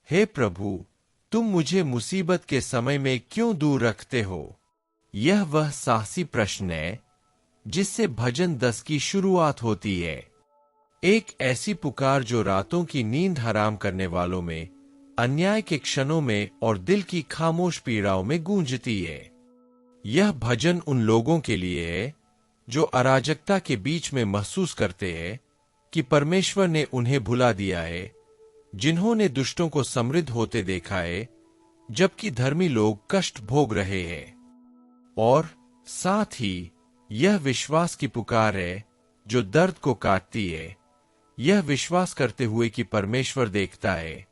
हे प्रभु, तुम मुझे मुसीबत के समय में क्यों दूर रखते हो? यह वह साहसी प्रश्न है जिससे भजन 10 की शुरुआत होती है। एक ऐसी पुकार जो रातों की नींद हराम करने वालों में, अन्याय के क्षणों में और दिल की खामोश पीड़ाओं में गूंजती है। यह भजन उन लोगों के लिए है जो अराजकता के बीच में महसूस करते हैं कि परमेश्वर ने उन्हें भुला दिया है, जिन्होंने दुष्टों को समृद्ध होते देखा है जबकि धर्मी लोग कष्ट भोग रहे हैं। और साथ ही यह विश्वास की पुकार है जो दर्द को काटती है, यह विश्वास करते हुए कि परमेश्वर देखता है,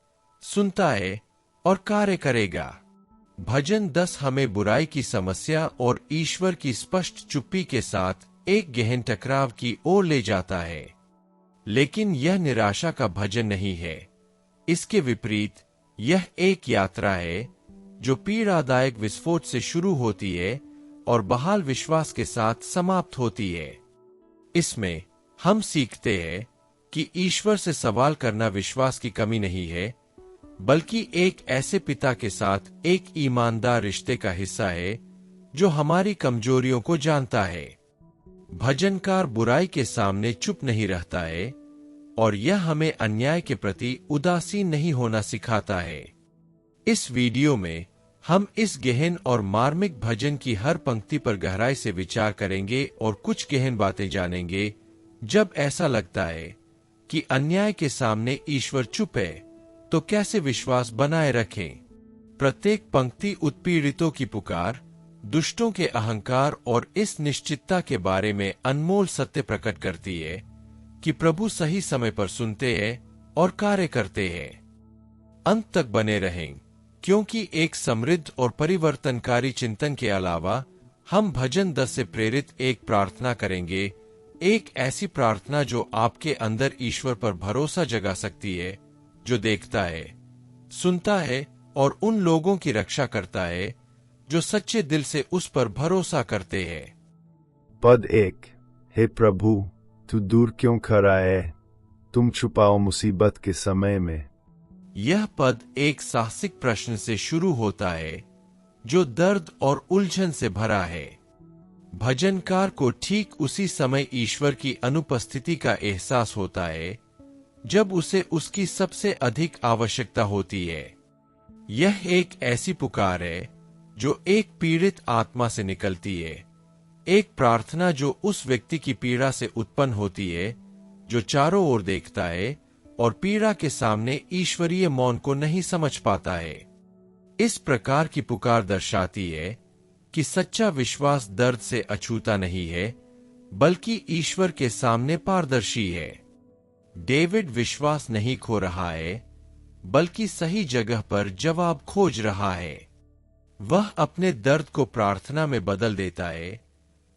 सुनता है और कार्य करेगा। भजन 10 हमें बुराई की समस्या और ईश्वर की स्पष्ट चुप्पी के साथ एक गहन टकराव की ओर ले जाता है। लेकिन यह निराशा का भजन नहीं है। इसके विपरीत यह एक यात्रा है जो पीड़ादायक विस्फोट से शुरू होती है और बहाल विश्वास के साथ समाप्त होती है। इसमें हम सीखते हैं कि ईश्वर से सवाल करना विश्वास की कमी नहीं है, बल्कि एक ऐसे पिता के साथ एक ईमानदार रिश्ते का हिस्सा है जो हमारी कमजोरियों को जानता है। भजनकार बुराई के सामने चुप नहीं रहता है और यह हमें अन्याय के प्रति उदासीन नहीं होना सिखाता है। इस वीडियो में हम इस गहन और मार्मिक भजन की हर पंक्ति पर गहराई से विचार करेंगे और कुछ गहन बातें जानेंगे। जब ऐसा लगता है कि अन्याय के सामने ईश्वर चुप है, तो कैसे विश्वास बनाए रखें? प्रत्येक पंक्ति उत्पीड़ितों की पुकार, दुष्टों के अहंकार और इस निश्चितता के बारे में अनमोल सत्य प्रकट करती है कि प्रभु सही समय पर सुनते हैं और कार्य करते हैं। अंत तक बने रहें, क्योंकि एक समृद्ध और परिवर्तनकारी चिंतन के अलावा हम भजन 10 से प्रेरित एक प्रार्थना करेंगे, एक ऐसी प्रार्थना जो आपके अंदर ईश्वर पर भरोसा जगा सकती है, जो देखता है, सुनता है और उन लोगों की रक्षा करता है जो सच्चे दिल से उस पर भरोसा करते हैं। पद 1। हे प्रभु, तू दूर क्यों खड़ा है? तुम छुपाओ मुसीबत के समय में। यह पद एक साहसिक प्रश्न से शुरू होता है जो दर्द और उलझन से भरा है। भजनकार को ठीक उसी समय ईश्वर की अनुपस्थिति का एहसास होता है जब उसे उसकी सबसे अधिक आवश्यकता होती है। यह एक ऐसी पुकार है जो एक पीड़ित आत्मा से निकलती है, एक प्रार्थना जो उस व्यक्ति की पीड़ा से उत्पन्न होती है जो चारों ओर देखता है और पीड़ा के सामने ईश्वरीय मौन को नहीं समझ पाता है। इस प्रकार की पुकार दर्शाती है कि सच्चा विश्वास दर्द से अछूता नहीं है, बल्कि ईश्वर के सामने पारदर्शी है। डेविड विश्वास नहीं खो रहा है, बल्कि सही जगह पर जवाब खोज रहा है। वह अपने दर्द को प्रार्थना में बदल देता है,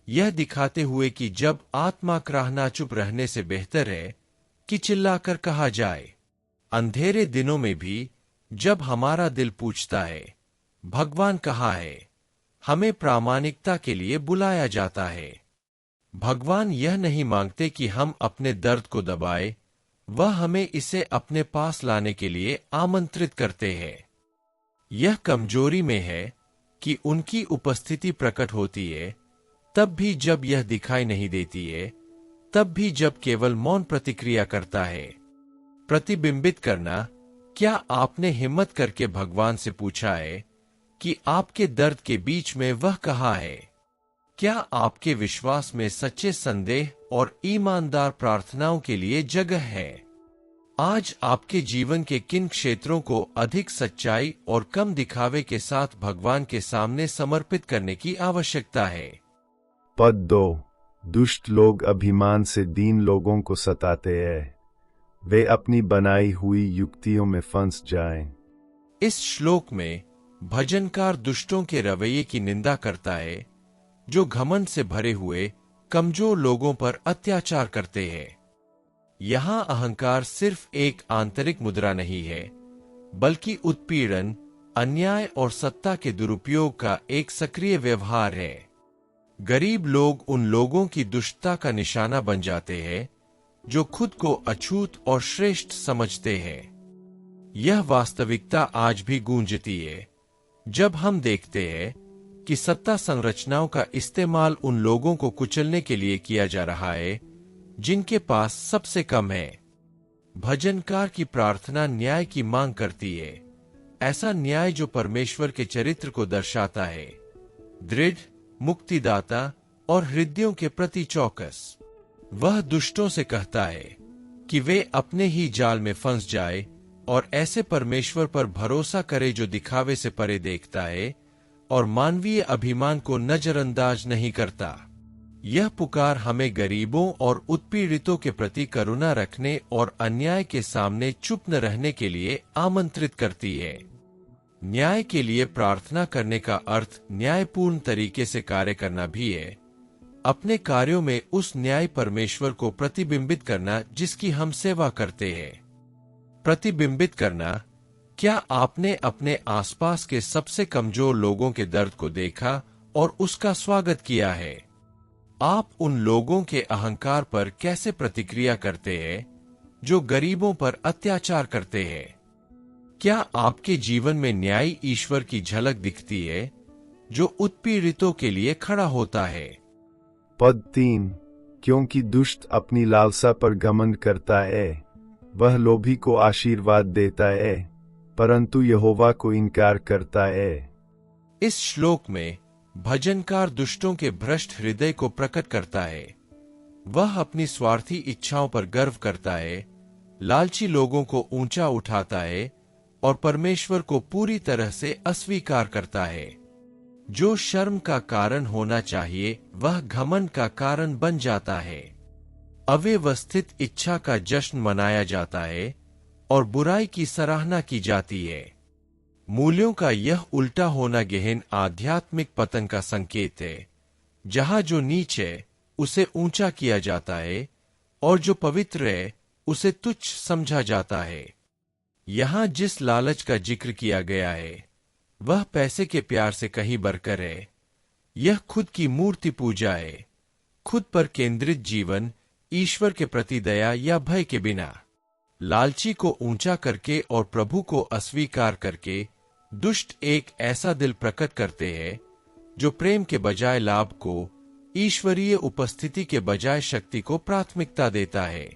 यह दिखाते हुए कि जब आत्मा कराहना चुप रहने से बेहतर है कि चिल्लाकर कहा जाए। अंधेरे दिनों में भी जब हमारा दिल पूछता है, भगवान कहाँ है, हमें प्रामाणिकता के लिए बुलाया जाता है। भगवान यह नहीं मांगते कि हम अपने दर्द को दबाएं, वह हमें इसे अपने पास लाने के लिए आमंत्रित करते हैं। यह कमजोरी में है कि उनकी उपस्थिति प्रकट होती है, तब भी जब यह दिखाई नहीं देती है, तब भी जब केवल मौन प्रतिक्रिया करता है। प्रतिबिंबित करना, क्या आपने हिम्मत करके भगवान से पूछा है कि आपके दर्द के बीच में वह कहाँ है? क्या आपके विश्वास में सच्चे संदेह और ईमानदार प्रार्थनाओं के लिए जगह है? आज आपके जीवन के किन क्षेत्रों को अधिक सच्चाई और कम दिखावे के साथ भगवान के सामने समर्पित करने की आवश्यकता है? पद 2। दुष्ट लोग अभिमान से दीन लोगों को सताते हैं, वे अपनी बनाई हुई युक्तियों में फंस जाएं। इस श्लोक में भजनकार दुष्टों के रवैये की निंदा करता है जो घमंड से भरे हुए कमजोर लोगों पर अत्याचार करते हैं। यहां अहंकार सिर्फ एक आंतरिक मुद्रा नहीं है, बल्कि उत्पीड़न, अन्याय और सत्ता के दुरुपयोग का एक सक्रिय व्यवहार है। गरीब लोग उन लोगों की दुष्टता का निशाना बन जाते हैं जो खुद को अछूत और श्रेष्ठ समझते हैं। यह वास्तविकता आज भी गूंजती है जब हम देखते हैं कि सत्ता संरचनाओं का इस्तेमाल उन लोगों को कुचलने के लिए किया जा रहा है जिनके पास सबसे कम है। भजनकार की प्रार्थना न्याय की मांग करती है, ऐसा न्याय जो परमेश्वर के चरित्र को दर्शाता है, दृढ़, मुक्तिदाता और हृदयों के प्रति चौकस। वह दुष्टों से कहता है कि वे अपने ही जाल में फंस जाए और ऐसे परमेश्वर पर भरोसा करे जो दिखावे से परे देखता है और मानवीय अभिमान को नजरअंदाज नहीं करता। यह पुकार हमें गरीबों और उत्पीड़ितों के प्रति करुणा रखने और अन्याय के सामने चुप न रहने के लिए आमंत्रित करती है। न्याय के लिए प्रार्थना करने का अर्थ न्यायपूर्ण तरीके से कार्य करना भी है, अपने कार्यों में उस न्याय परमेश्वर को प्रतिबिंबित करना जिसकी हम सेवा करते हैं। प्रतिबिंबित करना, क्या आपने अपने आसपास के सबसे कमजोर लोगों के दर्द को देखा और उसका स्वागत किया है? आप उन लोगों के अहंकार पर कैसे प्रतिक्रिया करते हैं जो गरीबों पर अत्याचार करते हैं? क्या आपके जीवन में न्यायी ईश्वर की झलक दिखती है जो उत्पीड़ितों के लिए खड़ा होता है? पद 3, क्योंकि दुष्ट अपनी लालसा पर घमंड करता है, वह लोभी को आशीर्वाद देता है, परंतु यहोवा को इनकार करता है। इस श्लोक में भजनकार दुष्टों के भ्रष्ट हृदय को प्रकट करता है। वह अपनी स्वार्थी इच्छाओं पर गर्व करता है, लालची लोगों को ऊंचा उठाता है और परमेश्वर को पूरी तरह से अस्वीकार करता है। जो शर्म का कारण होना चाहिए वह घमंड का कारण बन जाता है। अव्यवस्थित इच्छा का जश्न मनाया जाता है और बुराई की सराहना की जाती है। मूल्यों का यह उल्टा होना गहन आध्यात्मिक पतन का संकेत है, जहां जो नीच है उसे ऊंचा किया जाता है और जो पवित्र है उसे तुच्छ समझा जाता है। यहां जिस लालच का जिक्र किया गया है वह पैसे के प्यार से कहीं बढ़कर है। यह खुद की मूर्ति पूजा है, खुद पर केंद्रित जीवन, ईश्वर के प्रति दया या भय के बिना। लालची को ऊंचा करके और प्रभु को अस्वीकार करके दुष्ट एक ऐसा दिल प्रकट करते हैं जो प्रेम के बजाय लाभ को, ईश्वरीय उपस्थिति के बजाय शक्ति को प्राथमिकता देता है।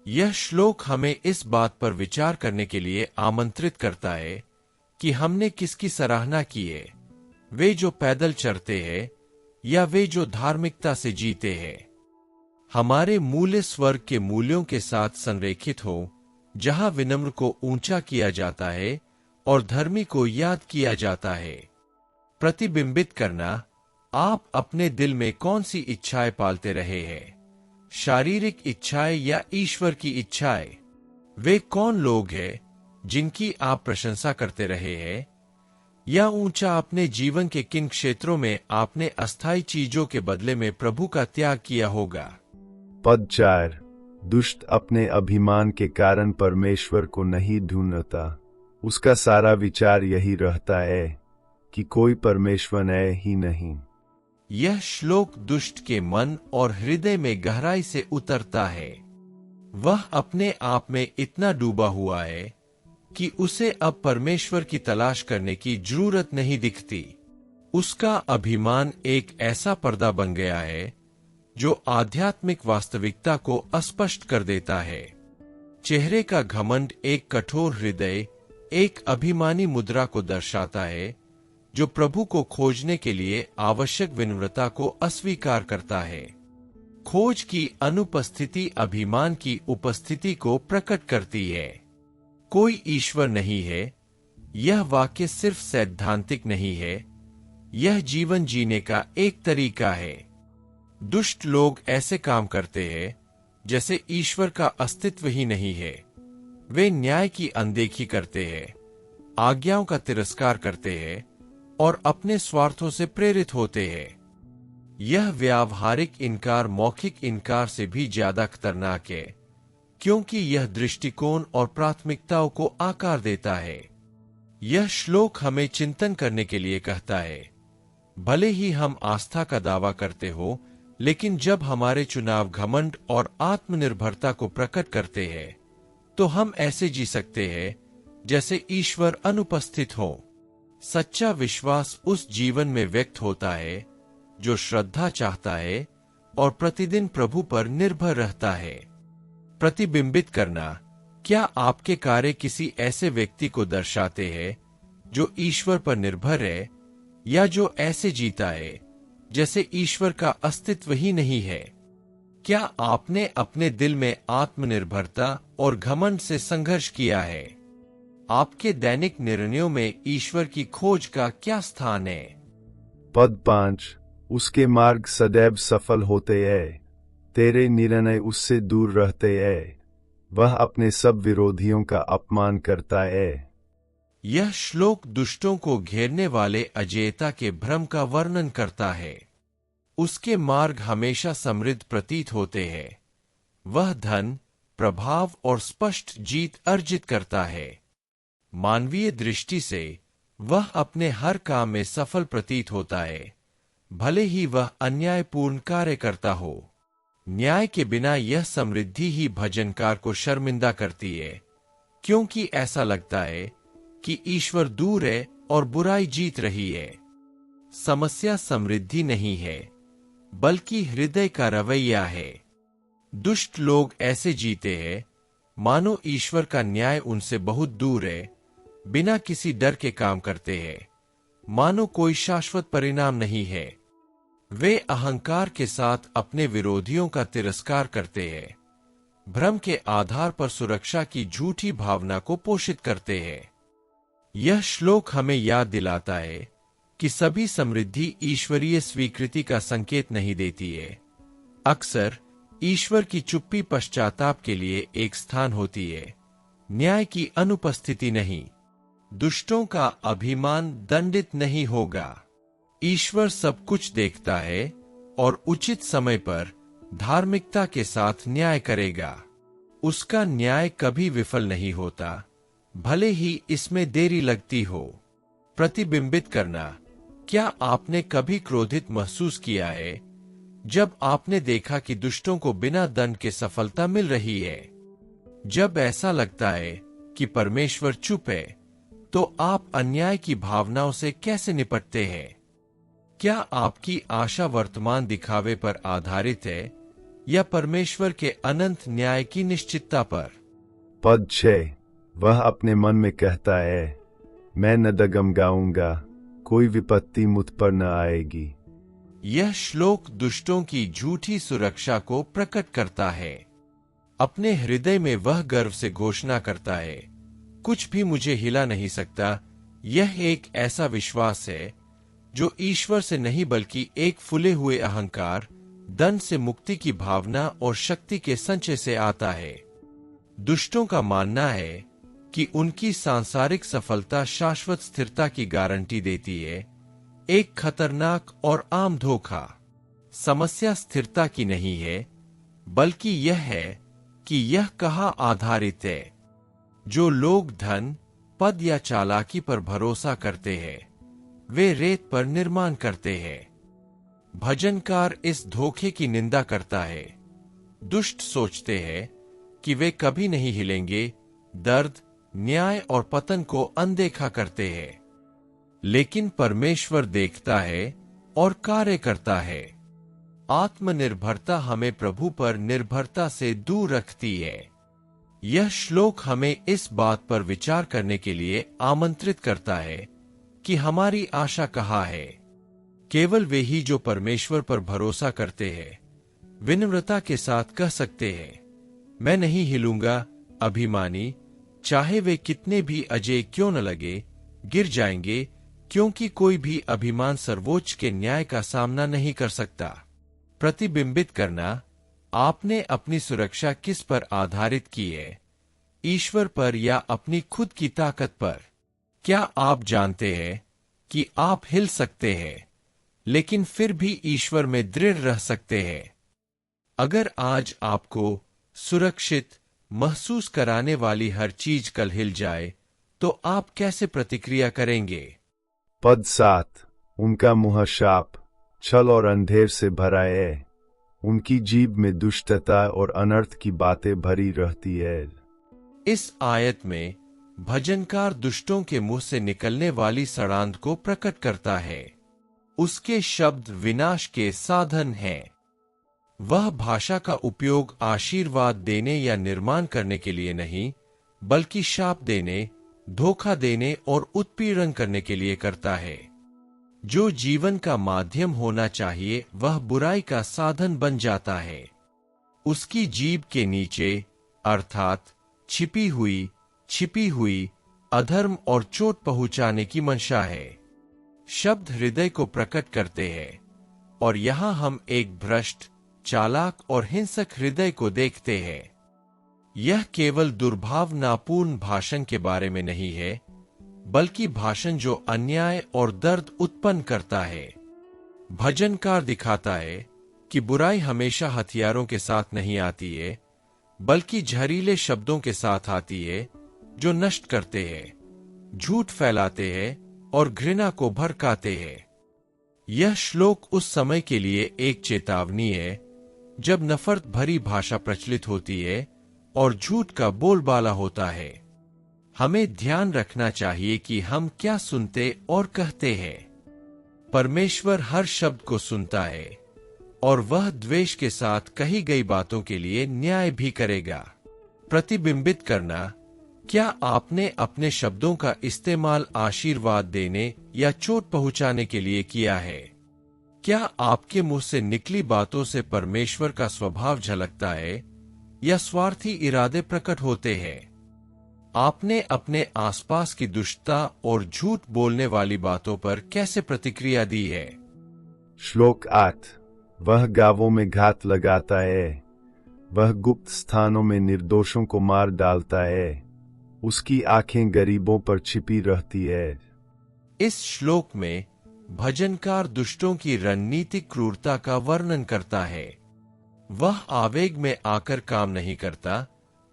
यह श्लोक हमें इस बात पर विचार करने के लिए आमंत्रित करता है कि हमने किसकी सराहना की है, वे जो पैदल चलते हैं या वे जो धार्मिकता से जीते हैं। हमारे मूल्य स्वर्ग के मूल्यों के साथ संरेखित हो, जहां विनम्र को ऊंचा किया जाता है और धर्मी को याद किया जाता है। प्रतिबिंबित करना, आप अपने दिल में कौन सी इच्छाएं पालते रहे हैं, शारीरिक इच्छाएं या ईश्वर की इच्छाएं? वे कौन लोग हैं जिनकी आप प्रशंसा करते रहे हैं, या ऊंचा अपने जीवन के किन क्षेत्रों में आपने अस्थायी चीजों के बदले में प्रभु का त्याग किया होगा? पद 4, दुष्ट अपने अभिमान के कारण परमेश्वर को नहीं ढूंढता, उसका सारा विचार यही रहता है कि कोई परमेश्वर है ही नहीं। यह श्लोक दुष्ट के मन और हृदय में गहराई से उतरता है। वह अपने आप में इतना डूबा हुआ है कि उसे अब परमेश्वर की तलाश करने की जरूरत नहीं दिखती। उसका अभिमान एक ऐसा पर्दा बन गया है जो आध्यात्मिक वास्तविकता को अस्पष्ट कर देता है। चेहरे का घमंड एक कठोर हृदय, एक अभिमानी मुद्रा को दर्शाता है जो प्रभु को खोजने के लिए आवश्यक विनम्रता को अस्वीकार करता है। खोज की अनुपस्थिति अभिमान की उपस्थिति को प्रकट करती है। कोई ईश्वर नहीं है, यह वाक्य सिर्फ सैद्धांतिक नहीं है, यह जीवन जीने का एक तरीका है। दुष्ट लोग ऐसे काम करते हैं जैसे ईश्वर का अस्तित्व ही नहीं है। वे न्याय की अनदेखी करते हैं, आज्ञाओं का तिरस्कार करते हैं और अपने स्वार्थों से प्रेरित होते हैं। यह व्यावहारिक इनकार मौखिक इनकार से भी ज्यादा खतरनाक है, क्योंकि यह दृष्टिकोण और प्राथमिकताओं को आकार देता है। यह श्लोक हमें चिंतन करने के लिए कहता है, भले ही हम आस्था का दावा करते हो, लेकिन जब हमारे चुनाव घमंड और आत्मनिर्भरता को प्रकट करते हैं, तो हम ऐसे जी सकते हैं जैसे ईश्वर अनुपस्थित हो। सच्चा विश्वास उस जीवन में व्यक्त होता है जो श्रद्धा चाहता है और प्रतिदिन प्रभु पर निर्भर रहता है। प्रतिबिंबित करना, क्या आपके कार्य किसी ऐसे व्यक्ति को दर्शाते हैं जो ईश्वर पर निर्भर है, या जो ऐसे जीता है जैसे ईश्वर का अस्तित्व ही नहीं है? क्या आपने अपने दिल में आत्मनिर्भरता और घमंड से संघर्ष किया है? आपके दैनिक निर्णयों में ईश्वर की खोज का क्या स्थान है? पद 5, उसके मार्ग सदैव सफल होते हैं, तेरे निर्णय उससे दूर रहते हैं, वह अपने सब विरोधियों का अपमान करता है। यह श्लोक दुष्टों को घेरने वाले अजेयता के भ्रम का वर्णन करता है। उसके मार्ग हमेशा समृद्ध प्रतीत होते हैं। वह धन, प्रभाव और स्पष्ट जीत अर्जित करता है। मानवीय दृष्टि से वह अपने हर काम में सफल प्रतीत होता है, भले ही वह अन्यायपूर्ण कार्य करता हो। न्याय के बिना यह समृद्धि ही भजनकार को शर्मिंदा करती है, क्योंकि ऐसा लगता है कि ईश्वर दूर है और बुराई जीत रही है। समस्या समृद्धि नहीं है, बल्कि हृदय का रवैया है। दुष्ट लोग ऐसे जीते हैं मानो ईश्वर का न्याय उनसे बहुत दूर है, बिना किसी डर के काम करते हैं, मानो कोई शाश्वत परिणाम नहीं है। वे अहंकार के साथ अपने विरोधियों का तिरस्कार करते हैं, भ्रम के आधार पर सुरक्षा की झूठी भावना को पोषित करते हैं। यह श्लोक हमें याद दिलाता है कि सभी समृद्धि ईश्वरीय स्वीकृति का संकेत नहीं देती है। अक्सर ईश्वर की चुप्पी पश्चाताप के लिए एक स्थान होती है, न्याय की अनुपस्थिति नहीं। दुष्टों का अभिमान दंडित नहीं होगा। ईश्वर सब कुछ देखता है और उचित समय पर धार्मिकता के साथ न्याय करेगा। उसका न्याय कभी विफल नहीं होता, भले ही इसमें देरी लगती हो। प्रतिबिंबित करना, क्या आपने कभी क्रोधित महसूस किया है जब आपने देखा कि दुष्टों को बिना दंड के सफलता मिल रही है? जब ऐसा लगता है कि परमेश्वर चुप है, तो आप अन्याय की भावनाओं से कैसे निपटते हैं? क्या आपकी आशा वर्तमान दिखावे पर आधारित है या परमेश्वर के अनंत न्याय की निश्चितता पर? पद 6, वह अपने मन में कहता है, मैं न दगम गाऊंगा, कोई विपत्ति मुझ पर न आएगी। यह श्लोक दुष्टों की झूठी सुरक्षा को प्रकट करता है। अपने हृदय में वह गर्व से घोषणा करता है, कुछ भी मुझे हिला नहीं सकता। यह एक ऐसा विश्वास है जो ईश्वर से नहीं बल्कि एक फूले हुए अहंकार, दंड से मुक्ति की भावना और शक्ति के संचय से आता है। दुष्टों का मानना है कि उनकी सांसारिक सफलता शाश्वत स्थिरता की गारंटी देती है, एक खतरनाक और आम धोखा। समस्या स्थिरता की नहीं है, बल्कि यह है कि यह कहाँ आधारित है। जो लोग धन, पद या चालाकी पर भरोसा करते हैं, वे रेत पर निर्माण करते हैं। भजनकार इस धोखे की निंदा करता है। दुष्ट सोचते हैं कि वे कभी नहीं हिलेंगे, दर्द, न्याय और पतन को अनदेखा करते हैं। लेकिन परमेश्वर देखता है और कार्य करता है। आत्मनिर्भरता हमें प्रभु पर निर्भरता से दूर रखती है। यह श्लोक हमें इस बात पर विचार करने के लिए आमंत्रित करता है कि हमारी आशा कहाँ है। केवल वे ही जो परमेश्वर पर भरोसा करते हैं विनम्रता के साथ कह सकते हैं, मैं नहीं हिलूंगा। अभिमानी, चाहे वे कितने भी अजेय क्यों न लगे, गिर जाएंगे, क्योंकि कोई भी अभिमान सर्वोच्च के न्याय का सामना नहीं कर सकता। प्रतिबिंबित करना, आपने अपनी सुरक्षा किस पर आधारित की है, ईश्वर पर या अपनी खुद की ताकत पर? क्या आप जानते हैं कि आप हिल सकते हैं, लेकिन फिर भी ईश्वर में दृढ़ रह सकते हैं? अगर आज आपको सुरक्षित महसूस कराने वाली हर चीज कल हिल जाए, तो आप कैसे प्रतिक्रिया करेंगे? पद 7, उनका मुँह शाप, छल और अंधेर से भरा है, उनकी जीभ में दुष्टता और अनर्थ की बातें भरी रहती है। इस आयत में भजनकार दुष्टों के मुंह से निकलने वाली सड़ांध को प्रकट करता है। उसके शब्द विनाश के साधन हैं। वह भाषा का उपयोग आशीर्वाद देने या निर्माण करने के लिए नहीं, बल्कि शाप देने, धोखा देने और उत्पीड़न करने के लिए करता है। जो जीवन का माध्यम होना चाहिए वह बुराई का साधन बन जाता है। उसकी जीभ के नीचे अर्थात छिपी हुई अधर्म और चोट पहुंचाने की मंशा है। शब्द हृदय को प्रकट करते हैं और यहां हम एक भ्रष्ट, चालाक और हिंसक हृदय को देखते हैं। यह केवल दुर्भावनापूर्ण भाषण के बारे में नहीं है, बल्कि भाषण जो अन्याय और दर्द उत्पन्न करता है। भजनकार दिखाता है कि बुराई हमेशा हथियारों के साथ नहीं आती है, बल्कि जहरीले शब्दों के साथ आती है जो नष्ट करते हैं, झूठ फैलाते हैं और घृणा को भड़काते हैं। यह श्लोक उस समय के लिए एक चेतावनी है जब नफरत भरी भाषा प्रचलित होती है और झूठ का बोलबाला होता है। हमें ध्यान रखना चाहिए कि हम क्या सुनते और कहते हैं। परमेश्वर हर शब्द को सुनता है और वह द्वेष के साथ कही गई बातों के लिए न्याय भी करेगा। प्रतिबिंबित करना, क्या आपने अपने शब्दों का इस्तेमाल आशीर्वाद देने या चोट पहुंचाने के लिए किया है? क्या आपके मुंह से निकली बातों से परमेश्वर का स्वभाव झलकता है या स्वार्थी इरादे प्रकट होते हैं? आपने अपने आसपास की दुष्टता और झूठ बोलने वाली बातों पर कैसे प्रतिक्रिया दी है? श्लोक 8। वह गावों में घात लगाता है, वह गुप्त स्थानों में निर्दोषों को मार डालता है, उसकी आंखें गरीबों पर छिपी रहती है। इस श्लोक में भजनकार दुष्टों की रणनीतिक क्रूरता का वर्णन करता है। वह आवेग में आकर काम नहीं करता,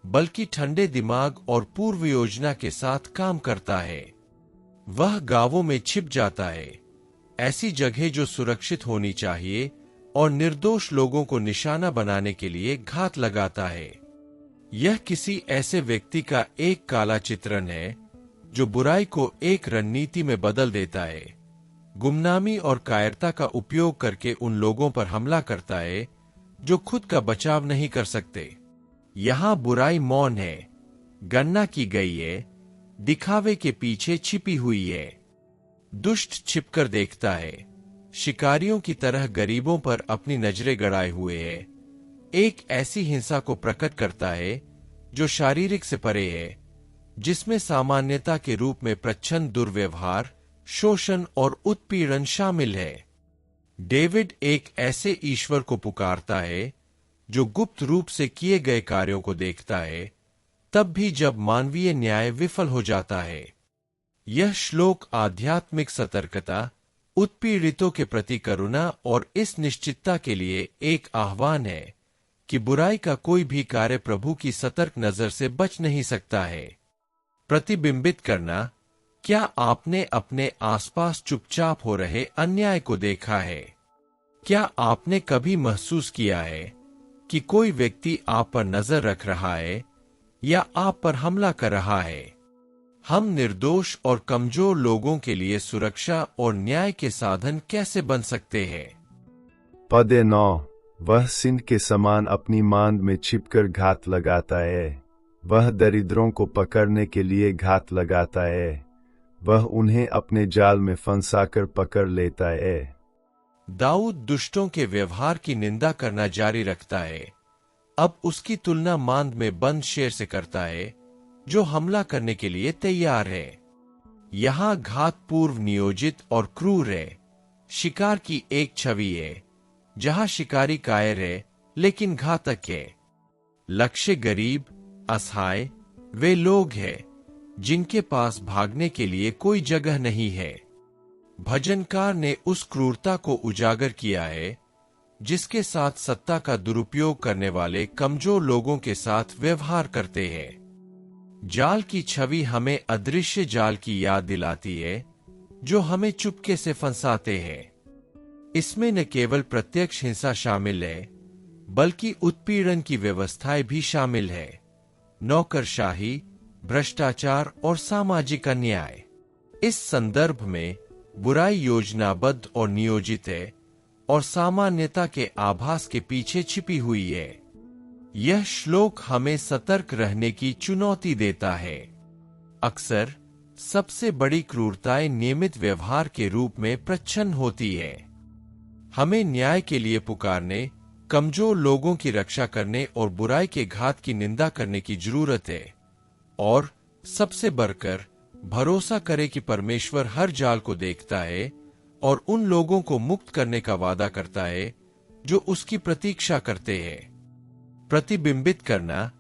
बल्कि ठंडे दिमाग और पूर्व योजना के साथ काम करता है। वह गांवों में छिप जाता है, ऐसी जगह जो सुरक्षित होनी चाहिए, और निर्दोष लोगों को निशाना बनाने के लिए घात लगाता है। यह किसी ऐसे व्यक्ति का एक काला चित्रण है जो बुराई को एक रणनीति में बदल देता है, गुमनामी और कायरता का उपयोग करके उन लोगों पर हमला करता है जो खुद का बचाव नहीं कर सकते। यहां बुराई मौन है, गणना की गई है, दिखावे के पीछे छिपी हुई है। दुष्ट छिपकर देखता है, शिकारियों की तरह गरीबों पर अपनी नजरें गड़ाए हुए है। एक ऐसी हिंसा को प्रकट करता है जो शारीरिक से परे है, जिसमें सामान्यता के रूप में प्रच्छन्न दुर्व्यवहार, शोषण और उत्पीड़न शामिल है। डेविड एक ऐसे ईश्वर को पुकारता है जो गुप्त रूप से किए गए कार्यों को देखता है, तब भी जब मानवीय न्याय विफल हो जाता है। यह श्लोक आध्यात्मिक सतर्कता, उत्पीड़ितों के प्रति करुणा और इस निश्चितता के लिए एक आह्वान है कि बुराई का कोई भी कार्य प्रभु की सतर्क नजर से बच नहीं सकता है। प्रतिबिंबित करना, क्या आपने अपने आसपास चुपचाप हो रहे अन्याय को देखा है? क्या आपने कभी महसूस किया है कि कोई व्यक्ति आप पर नजर रख रहा है या आप पर हमला कर रहा है? हम निर्दोष और कमजोर लोगों के लिए सुरक्षा और न्याय के साधन कैसे बन सकते हैं? पद 9। वह सिंह के समान अपनी मांद में छिपकर घात लगाता है, वह दरिद्रों को पकड़ने के लिए घात लगाता है, वह उन्हें अपने जाल में फंसाकर पकड़ लेता है। दाऊद दुष्टों के व्यवहार की निंदा करना जारी रखता है। अब उसकी तुलना मांद में बंद शेर से करता है जो हमला करने के लिए तैयार है। यहां घात पूर्व नियोजित और क्रूर है। शिकार की एक छवि है जहां शिकारी कायर है लेकिन घातक है। लक्ष्य गरीब, असहाय वे लोग हैं जिनके पास भागने के लिए कोई जगह नहीं है। भजनकार ने उस क्रूरता को उजागर किया है जिसके साथ सत्ता का दुरुपयोग करने वाले कमजोर लोगों के साथ व्यवहार करते हैं। जाल की छवि हमें अदृश्य जाल की याद दिलाती है जो हमें चुपके से फंसाते हैं। इसमें न केवल प्रत्यक्ष हिंसा शामिल है, बल्कि उत्पीड़न की व्यवस्थाएं भी शामिल है। नौकरशाही, भ्रष्टाचार और सामाजिक अन्याय। इस संदर्भ में बुराई योजनाबद्ध और नियोजित है और सामान्यता के आभास के पीछे छिपी हुई है। यह श्लोक हमें सतर्क रहने की चुनौती देता है। अक्सर सबसे बड़ी क्रूरताएं नियमित व्यवहार के रूप में प्रच्छन्न होती है। हमें न्याय के लिए पुकारने, कमजोर लोगों की रक्षा करने और बुराई के घात की निंदा करने की जरूरत है। और सबसे बढ़कर भरोसा करें कि परमेश्वर हर जाल को देखता है और उन लोगों को मुक्त करने का वादा करता है जो उसकी प्रतीक्षा करते हैं। प्रतिबिंबित करना।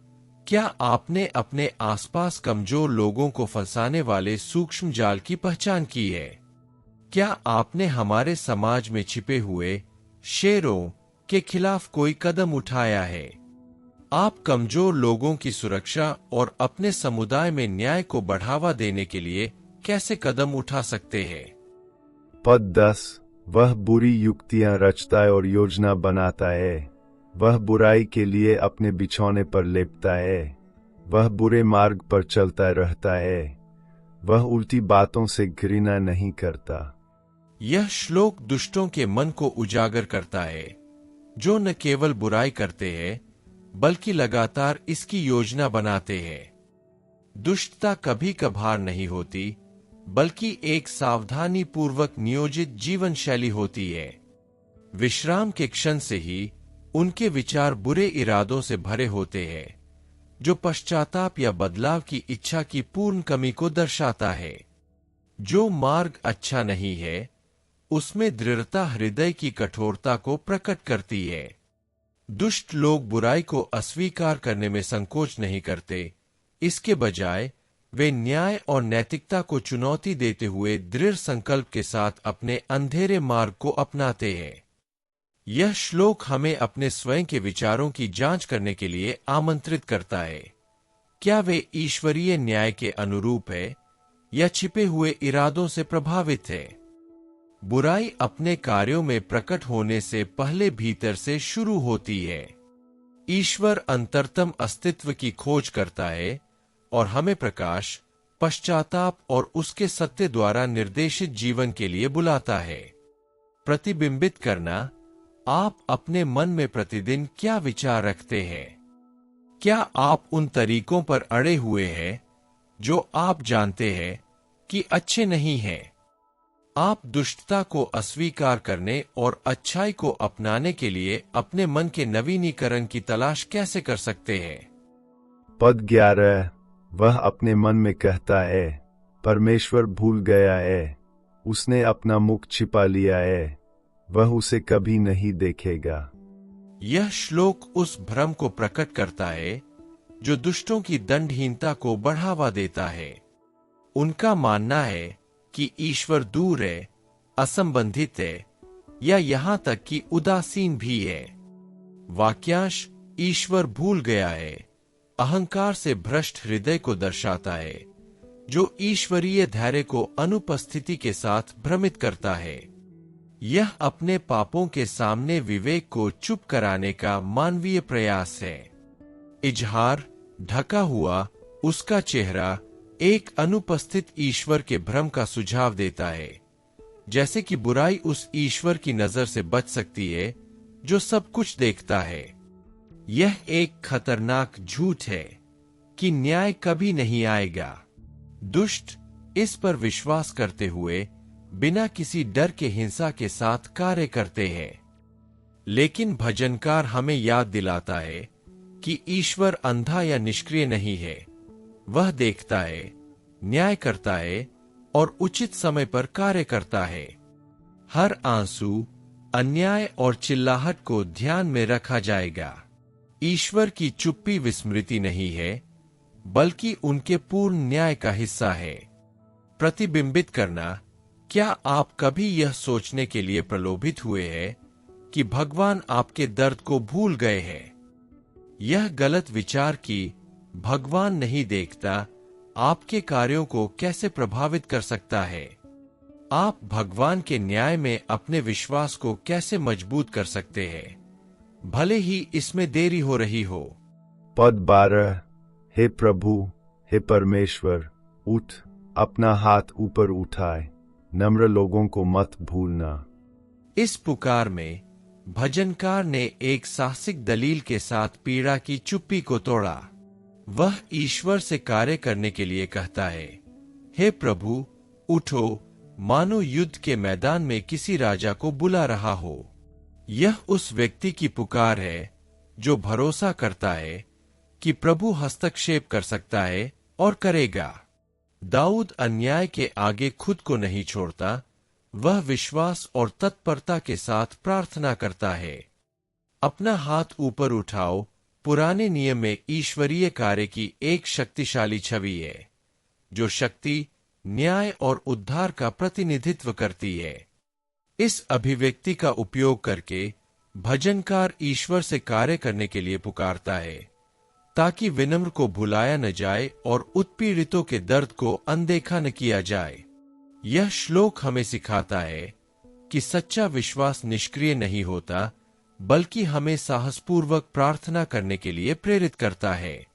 क्या आपने अपने आसपास कमजोर लोगों को फंसाने वाले सूक्ष्म जाल की पहचान की है? क्या आपने हमारे समाज में छिपे हुए शेरों के खिलाफ कोई कदम उठाया है? आप कमजोर लोगों की सुरक्षा और अपने समुदाय में न्याय को बढ़ावा देने के लिए कैसे कदम उठा सकते हैं? पद 10। वह बुरी युक्तियां रचता है और योजना बनाता है। वह बुराई के लिए अपने बिछौने पर लेटता है। वह बुरे मार्ग पर चलता रहता है। वह उल्टी बातों से घृणा नहीं करता। यह श्लोक दुष्टों के मन को उजागर करता है, जो न केवल बुराई करते हैं बल्कि लगातार इसकी योजना बनाते हैं। दुष्टता कभी कभार नहीं होती, बल्कि एक सावधानी पूर्वक नियोजित जीवन शैली होती है। विश्राम के क्षण से ही उनके विचार बुरे इरादों से भरे होते हैं, जो पश्चाताप या बदलाव की इच्छा की पूर्ण कमी को दर्शाता है। जो मार्ग अच्छा नहीं है, उसमें दृढ़ता हृदय की कठोरता को प्रकट करती है। दुष्ट लोग बुराई को अस्वीकार करने में संकोच नहीं करते। इसके बजाय वे न्याय और नैतिकता को चुनौती देते हुए दृढ़ संकल्प के साथ अपने अंधेरे मार्ग को अपनाते हैं। यह श्लोक हमें अपने स्वयं के विचारों की जांच करने के लिए आमंत्रित करता है। क्या वे ईश्वरीय न्याय के अनुरूप है या छिपे हुए इरादों से प्रभावित है? बुराई अपने कार्यों में प्रकट होने से पहले भीतर से शुरू होती है। ईश्वर अंतरतम अस्तित्व की खोज करता है और हमें प्रकाश, पश्चाताप और उसके सत्य द्वारा निर्देशित जीवन के लिए बुलाता है। प्रतिबिंबित करना। आप अपने मन में प्रतिदिन क्या विचार रखते हैं? क्या आप उन तरीकों पर अड़े हुए हैं जो आप जानते हैं कि अच्छे नहीं हैं? आप दुष्टता को अस्वीकार करने और अच्छाई को अपनाने के लिए अपने मन के नवीनीकरण की तलाश कैसे कर सकते हैं? पद 11। वह अपने मन में कहता है, परमेश्वर भूल गया है, उसने अपना मुख छिपा लिया है, वह उसे कभी नहीं देखेगा। यह श्लोक उस भ्रम को प्रकट करता है जो दुष्टों की दंडहीनता को बढ़ावा देता है। उनका मानना है कि ईश्वर दूर है, असंबंधित है या यहां तक कि उदासीन भी है। वाक्यांश ईश्वर भूल गया है अहंकार से भ्रष्ट हृदय को दर्शाता है, जो ईश्वरीय धैर्य को अनुपस्थिति के साथ भ्रमित करता है। यह अपने पापों के सामने विवेक को चुप कराने का मानवीय प्रयास है। इजहार ढका हुआ उसका चेहरा एक अनुपस्थित ईश्वर के भ्रम का सुझाव देता है, जैसे कि बुराई उस ईश्वर की नजर से बच सकती है जो सब कुछ देखता है। यह एक खतरनाक झूठ है कि न्याय कभी नहीं आएगा। दुष्ट इस पर विश्वास करते हुए बिना किसी डर के हिंसा के साथ कार्य करते हैं। लेकिन भजनकार हमें याद दिलाता है कि ईश्वर अंधा या निष्क्रिय नहीं है। वह देखता है, न्याय करता है और उचित समय पर कार्य करता है। हर आंसू, अन्याय और चिल्लाहट को ध्यान में रखा जाएगा। ईश्वर की चुप्पी विस्मृति नहीं है, बल्कि उनके पूर्ण न्याय का हिस्सा है। प्रतिबिंबित करना। क्या आप कभी यह सोचने के लिए प्रलोभित हुए हैं कि भगवान आपके दर्द को भूल गए हैं? यह गलत विचार कि भगवान नहीं देखता आपके कार्यों को कैसे प्रभावित कर सकता है? आप भगवान के न्याय में अपने विश्वास को कैसे मजबूत कर सकते हैं, भले ही इसमें देरी हो रही हो? पद 12। हे प्रभु, हे परमेश्वर, उठ, अपना हाथ ऊपर उठाए, नम्र लोगों को मत भूलना। इस पुकार में भजनकार ने एक साहसिक दलील के साथ पीड़ा की चुप्पी को तोड़ा। वह ईश्वर से कार्य करने के लिए कहता है, हे प्रभु, उठो, मानो युद्ध के मैदान में किसी राजा को बुला रहा हो। यह उस व्यक्ति की पुकार है जो भरोसा करता है कि प्रभु हस्तक्षेप कर सकता है और करेगा। दाऊद अन्याय के आगे खुद को नहीं छोड़ता, वह विश्वास और तत्परता के साथ प्रार्थना करता है। अपना हाथ ऊपर उठाओ पुराने नियम में ईश्वरीय कार्य की एक शक्तिशाली छवि है, जो शक्ति, न्याय और उद्धार का प्रतिनिधित्व करती है। इस अभिव्यक्ति का उपयोग करके भजनकार ईश्वर से कार्य करने के लिए पुकारता है, ताकि विनम्र को भुलाया न जाए और उत्पीड़ितों के दर्द को अनदेखा न किया जाए। यह श्लोक हमें सिखाता है कि सच्चा विश्वास निष्क्रिय नहीं होता, बल्कि हमें साहसपूर्वक प्रार्थना करने के लिए प्रेरित करता है।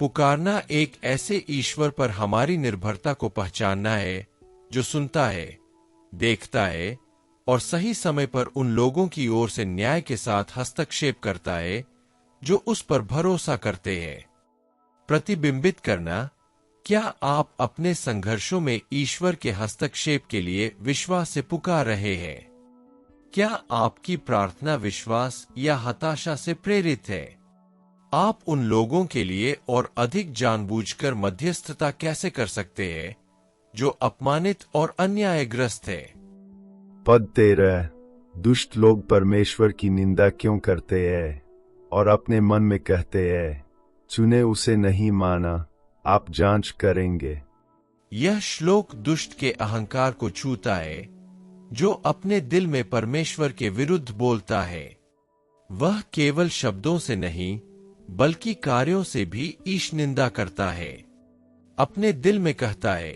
पुकारना एक ऐसे ईश्वर पर हमारी निर्भरता को पहचानना है जो सुनता है, देखता है और सही समय पर उन लोगों की ओर से न्याय के साथ हस्तक्षेप करता है जो उस पर भरोसा करते हैं। प्रतिबिंबित करना, क्या आप अपने संघर्षों में ईश्वर के हस्तक्षेप के लिए विश्वास से पुकार रहे हैं? क्या आपकी प्रार्थना विश्वास या हताशा से प्रेरित है? आप उन लोगों के लिए और अधिक जानबूझकर मध्यस्थता कैसे कर सकते हैं जो अपमानित और अन्यायग्रस्त है? पद 13। दुष्ट लोग परमेश्वर की निंदा क्यों करते हैं और अपने मन में कहते हैं, चुने उसे नहीं माना, आप जांच करेंगे। यह श्लोक दुष्ट के अहंकार को छूता है, जो अपने दिल में परमेश्वर के विरुद्ध बोलता है। वह केवल शब्दों से नहीं बल्कि कार्यों से भी ईश निंदा करता है। अपने दिल में कहता है,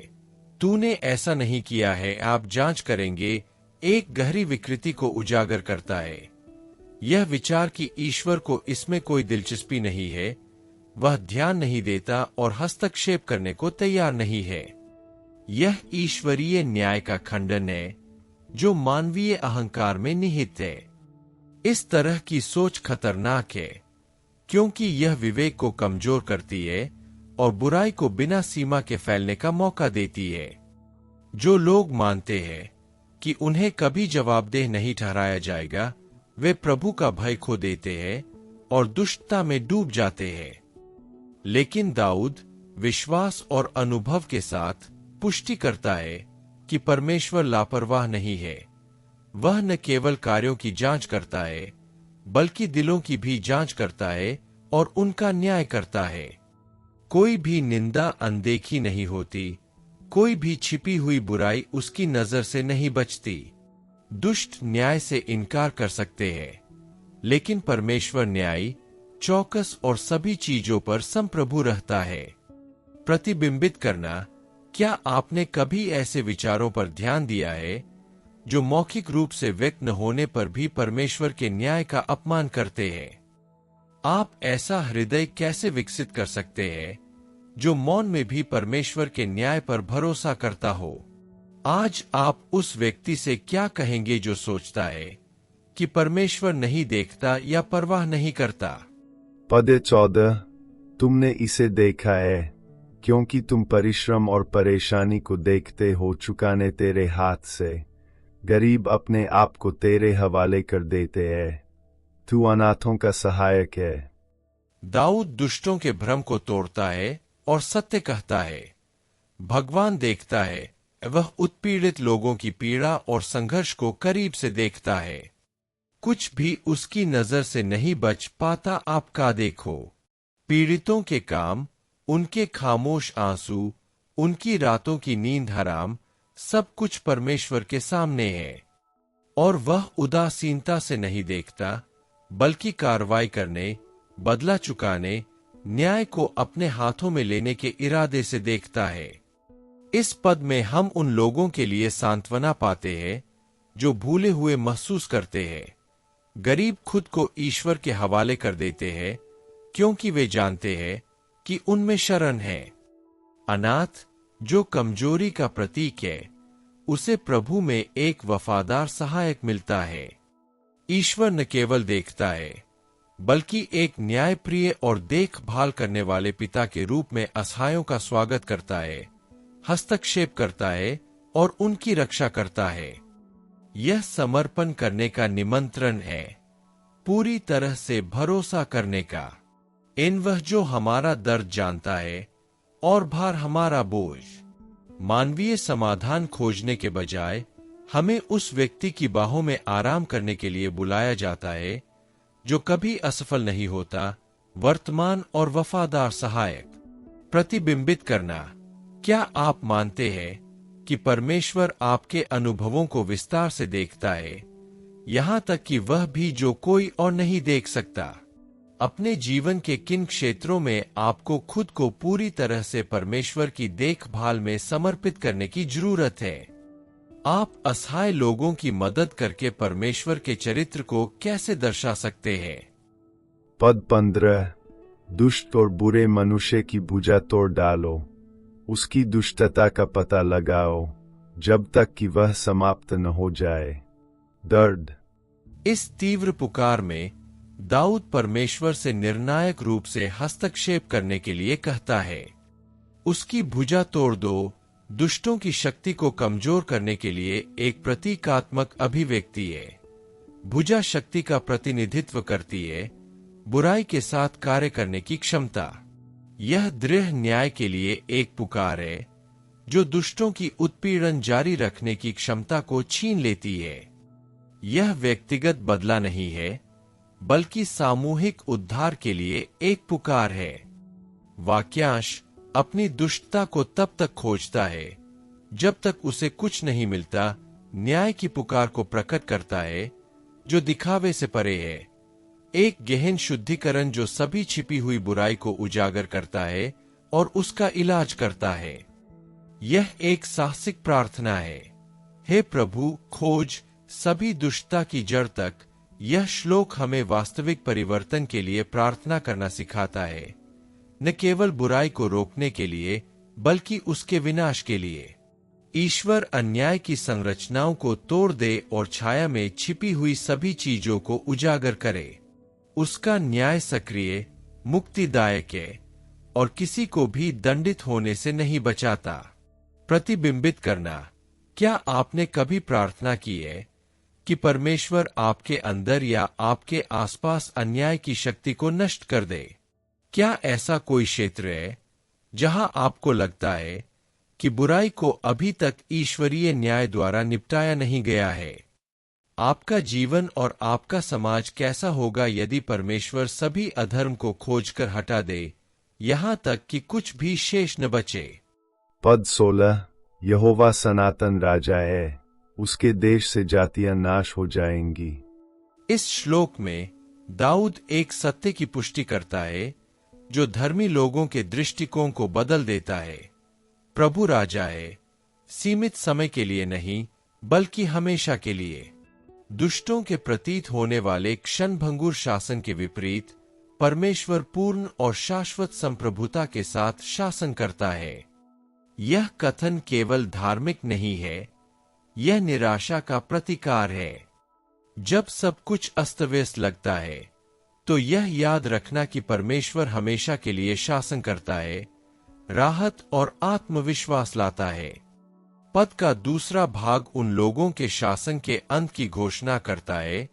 तूने ऐसा नहीं किया है, आप जांच करेंगे, एक गहरी विकृति को उजागर करता है। यह विचार कि ईश्वर को इसमें कोई दिलचस्पी नहीं है, वह ध्यान नहीं देता और हस्तक्षेप करने को तैयार नहीं है। यह ईश्वरीय न्याय का खंडन है जो मानवीय अहंकार में निहित है। इस तरह की सोच खतरनाक है, क्योंकि यह विवेक को कमजोर करती है और बुराई को बिना सीमा के फैलने का मौका देती है। जो लोग मानते हैं कि उन्हें कभी जवाबदेह नहीं ठहराया जाएगा, वे प्रभु का भय खो देते हैं और दुष्टता में डूब जाते हैं। लेकिन दाऊद विश्वास और अनुभव के साथ पुष्टि करता है कि परमेश्वर लापरवाह नहीं है। वह न केवल कार्यों की जांच करता है, बल्कि दिलों की भी जांच करता है और उनका न्याय करता है। कोई भी निंदा अनदेखी नहीं होती, कोई भी छिपी हुई बुराई उसकी नजर से नहीं बचती। दुष्ट न्याय से इनकार कर सकते हैं, लेकिन परमेश्वर न्यायी, चौकस और सभी चीजों पर संप्रभु रहता है। प्रतिबिंबित करना, क्या आपने कभी ऐसे विचारों पर ध्यान दिया है जो मौखिक रूप से व्यक्त न होने पर भी परमेश्वर के न्याय का अपमान करते हैं? आप ऐसा हृदय कैसे विकसित कर सकते हैं जो मौन में भी परमेश्वर के न्याय पर भरोसा करता हो? आज आप उस व्यक्ति से क्या कहेंगे जो सोचता है कि परमेश्वर नहीं देखता या परवाह नहीं करता? पद 14। तुमने इसे देखा है, क्योंकि तुम परिश्रम और परेशानी को देखते हो, चुकाने तेरे हाथ से, गरीब अपने आप को तेरे हवाले कर देते हैं, तू अनाथों का सहायक है। दाऊद दुष्टों के भ्रम को तोड़ता है और सत्य कहता है। भगवान देखता है, वह उत्पीड़ित लोगों की पीड़ा और संघर्ष को करीब से देखता है। कुछ भी उसकी नजर से नहीं बच पाता। आपका देखो, पीड़ितों के काम, उनके खामोश आंसू, उनकी रातों की नींद हराम, सब कुछ परमेश्वर के सामने है और वह उदासीनता से नहीं देखता, बल्कि कार्रवाई करने, बदला चुकाने, न्याय को अपने हाथों में लेने के इरादे से देखता है। इस पद में हम उन लोगों के लिए सांत्वना पाते हैं जो भूले हुए महसूस करते हैं। गरीब खुद को ईश्वर के हवाले कर देते हैं, क्योंकि वे जानते हैं कि उनमें शरण है। अनाथ, जो कमजोरी का प्रतीक है, उसे प्रभु में एक वफादार सहायक मिलता है। ईश्वर न केवल देखता है, बल्कि एक न्यायप्रिय और देखभाल करने वाले पिता के रूप में असहायों का स्वागत करता है, हस्तक्षेप करता है और उनकी रक्षा करता है। यह समर्पण करने का निमंत्रण है, पूरी तरह से भरोसा करने का। इन वह जो हमारा दर्द जानता है और भार हमारा बोझ। मानवीय समाधान खोजने के बजाय हमें उस व्यक्ति की बाहों में आराम करने के लिए बुलाया जाता है जो कभी असफल नहीं होता, वर्तमान और वफादार सहायक। प्रतिबिंबित करना। क्या आप मानते हैं कि परमेश्वर आपके अनुभवों को विस्तार से देखता है, यहां तक कि वह भी जो कोई और नहीं देख सकता? अपने जीवन के किन क्षेत्रों में आपको खुद को पूरी तरह से परमेश्वर की देखभाल में समर्पित करने की जरूरत है? आप असहाय लोगों की मदद करके परमेश्वर के चरित्र को कैसे दर्शा सकते हैं? पद 15। दुष्ट और बुरे मनुष्य की भुजा तोड़ डालो, उसकी दुष्टता का पता लगाओ जब तक कि वह समाप्त न हो जाए। दर्द। इस तीव्र पुकार में दाऊद परमेश्वर से निर्णायक रूप से हस्तक्षेप करने के लिए कहता है। उसकी भुजा तोड़ दो दुष्टों की शक्ति को कमजोर करने के लिए एक प्रतीकात्मक अभिव्यक्ति है। भुजा शक्ति का प्रतिनिधित्व करती है, बुराई के साथ कार्य करने की क्षमता। यह दृढ़ न्याय के लिए एक पुकार है जो दुष्टों की उत्पीड़न जारी रखने की क्षमता को छीन लेती है। यह व्यक्तिगत बदला नहीं है, बल्कि सामूहिक उद्धार के लिए एक पुकार है। वाक्यांश अपनी दुष्टता को तब तक खोजता है जब तक उसे कुछ नहीं मिलता, न्याय की पुकार को प्रकट करता है जो दिखावे से परे है। एक गहन शुद्धिकरण जो सभी छिपी हुई बुराई को उजागर करता है और उसका इलाज करता है। यह एक साहसिक प्रार्थना है। हे प्रभु, खोज सभी दुष्टता की जड़ तक। यह श्लोक हमें वास्तविक परिवर्तन के लिए प्रार्थना करना सिखाता है, न केवल बुराई को रोकने के लिए बल्कि उसके विनाश के लिए। ईश्वर अन्याय की संरचनाओं को तोड़ दे और छाया में छिपी हुई सभी चीजों को उजागर करे। उसका न्याय सक्रिय, मुक्तिदायक है और किसी को भी दंडित होने से नहीं बचाता। प्रतिबिंबित करना। क्या आपने कभी प्रार्थना की है कि परमेश्वर आपके अंदर या आपके आसपास अन्याय की शक्ति को नष्ट कर दे? क्या ऐसा कोई क्षेत्र है जहां आपको लगता है कि बुराई को अभी तक ईश्वरीय न्याय द्वारा निपटाया नहीं गया है? आपका जीवन और आपका समाज कैसा होगा यदि परमेश्वर सभी अधर्म को खोजकर हटा दे, यहां तक कि कुछ भी शेष न बचे? पद 16। यहोवा सनातन राजा है, उसके देश से जातियां नाश हो जाएंगी। इस श्लोक में दाऊद एक सत्य की पुष्टि करता है जो धर्मी लोगों के दृष्टिकोण को बदल देता है। प्रभु राजा है, सीमित समय के लिए नहीं बल्कि हमेशा के लिए। दुष्टों के प्रतीत होने वाले क्षणभंगुर शासन के विपरीत परमेश्वर पूर्ण और शाश्वत संप्रभुता के साथ शासन करता है। यह कथन केवल धार्मिक नहीं है, यह निराशा का प्रतिकार है। जब सब कुछ अस्त व्यस्त लगता है तो यह याद रखना कि परमेश्वर हमेशा के लिए शासन करता है, राहत और आत्मविश्वास लाता है। पद का दूसरा भाग उन लोगों के शासन के अंत की घोषणा करता है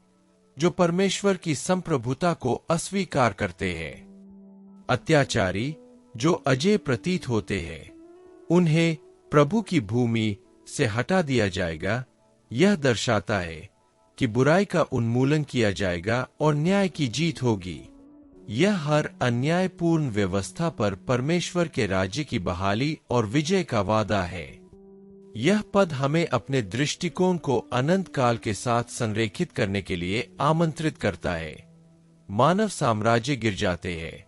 जो परमेश्वर की संप्रभुता को अस्वीकार करते हैं। अत्याचारी जो अजय प्रतीत होते हैं, उन्हें प्रभु की भूमि से हटा दिया जाएगा। यह दर्शाता है कि बुराई का उन्मूलन किया जाएगा और न्याय की जीत होगी। यह हर अन्यायपूर्ण व्यवस्था पर परमेश्वर के राज्य की बहाली और विजय का वादा है। यह पद हमें अपने दृष्टिकोण को अनंत काल के साथ संरेखित करने के लिए आमंत्रित करता है। मानव साम्राज्य गिर जाते हैं,